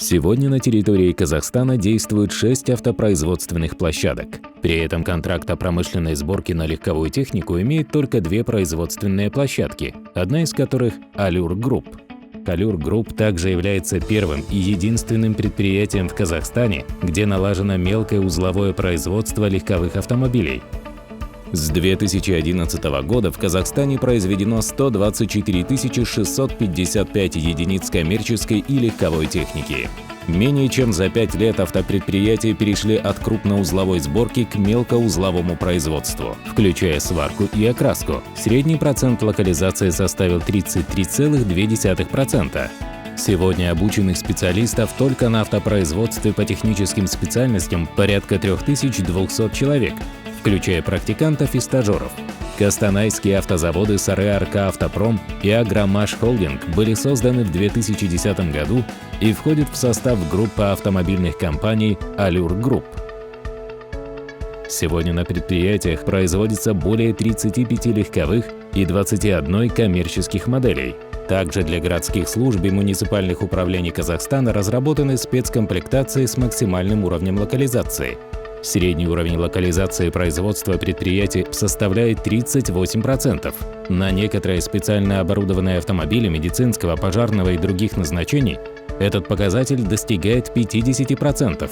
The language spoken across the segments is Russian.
Сегодня на территории Казахстана действует 6 автопроизводственных площадок. При этом контракт о промышленной сборке на легковую технику имеет только 2 производственные площадки, одна из которых – Allur Group. Allur Group также является первым и единственным предприятием в Казахстане, где налажено мелкое узловое производство легковых автомобилей. С 2011 года в Казахстане произведено 124 655 единиц коммерческой и легковой техники. Менее чем за 5 лет автопредприятия перешли от крупноузловой сборки к мелкоузловому производству, включая сварку и окраску. Средний процент локализации составил 33,2%. Сегодня обученных специалистов только на автопроизводстве по техническим специальностям порядка 3200 человек, включая практикантов и стажеров. Костанайские автозаводы САРЭ-АРК Автопром и Агромаш Холдинг были созданы в 2010 году и входят в состав группы автомобильных компаний Allur Group. Сегодня на предприятиях производится более 35 легковых и 21 коммерческих моделей. Также для городских служб и муниципальных управлений Казахстана разработаны спецкомплектации с максимальным уровнем локализации. Средний уровень локализации производства предприятий составляет 38%. На некоторые специально оборудованные автомобили медицинского, пожарного и других назначений этот показатель достигает 50%.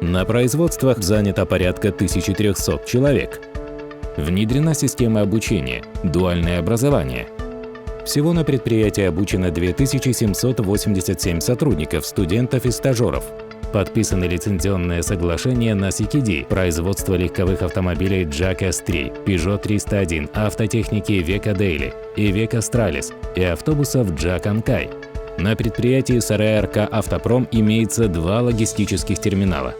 На производствах занято порядка 1300 человек. Внедрена система обучения, дуальное образование. Всего на предприятии обучено 2787 сотрудников, студентов и стажеров. Подписаны лицензионные соглашения на CKD, производство легковых автомобилей Jack S3, Peugeot 301, автотехники Iveco Daily, Iveco Stralis и автобусов Jack Ankай. На предприятии САРЭ-АРК Автопром имеется 2 логистических терминала,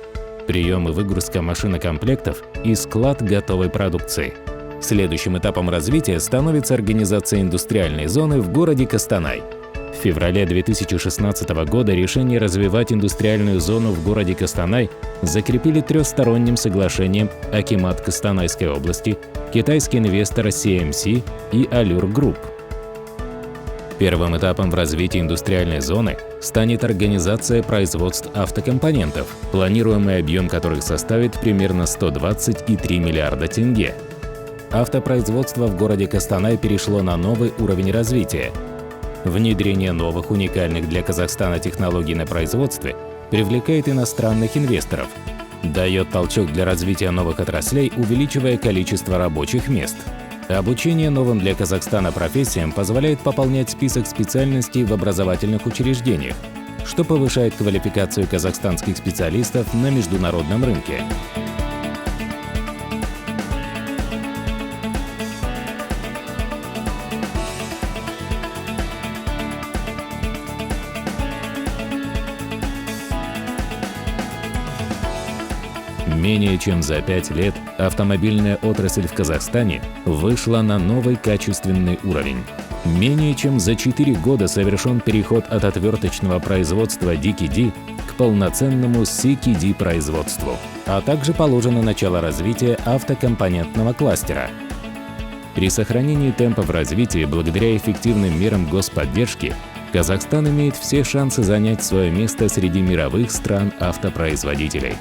прием и выгрузка машинокомплектов и склад готовой продукции. Следующим этапом развития становится организация индустриальной зоны в городе Костанай. В феврале 2016 года решение развивать индустриальную зону в городе Костанай закрепили трехсторонним соглашением Акимат Костанайской области, китайский инвестор CMC и Allur Group. Первым этапом в развитии индустриальной зоны станет организация производств автокомпонентов, планируемый объем которых составит примерно 120,3 миллиарда тенге. Автопроизводство в городе Костанай перешло на новый уровень развития. Внедрение новых уникальных для Казахстана технологий на производстве привлекает иностранных инвесторов, дает толчок для развития новых отраслей, увеличивая количество рабочих мест. Обучение новым для Казахстана профессиям позволяет пополнять список специальностей в образовательных учреждениях, что повышает квалификацию казахстанских специалистов на международном рынке. Менее чем за 5 лет автомобильная отрасль в Казахстане вышла на новый качественный уровень. Менее чем за 4 года совершен переход от отверточного производства DKD к полноценному CKD производству, а также положено начало развития автокомпонентного кластера. При сохранении темпов развития благодаря эффективным мерам господдержки Казахстан имеет все шансы занять свое место среди мировых стран автопроизводителей.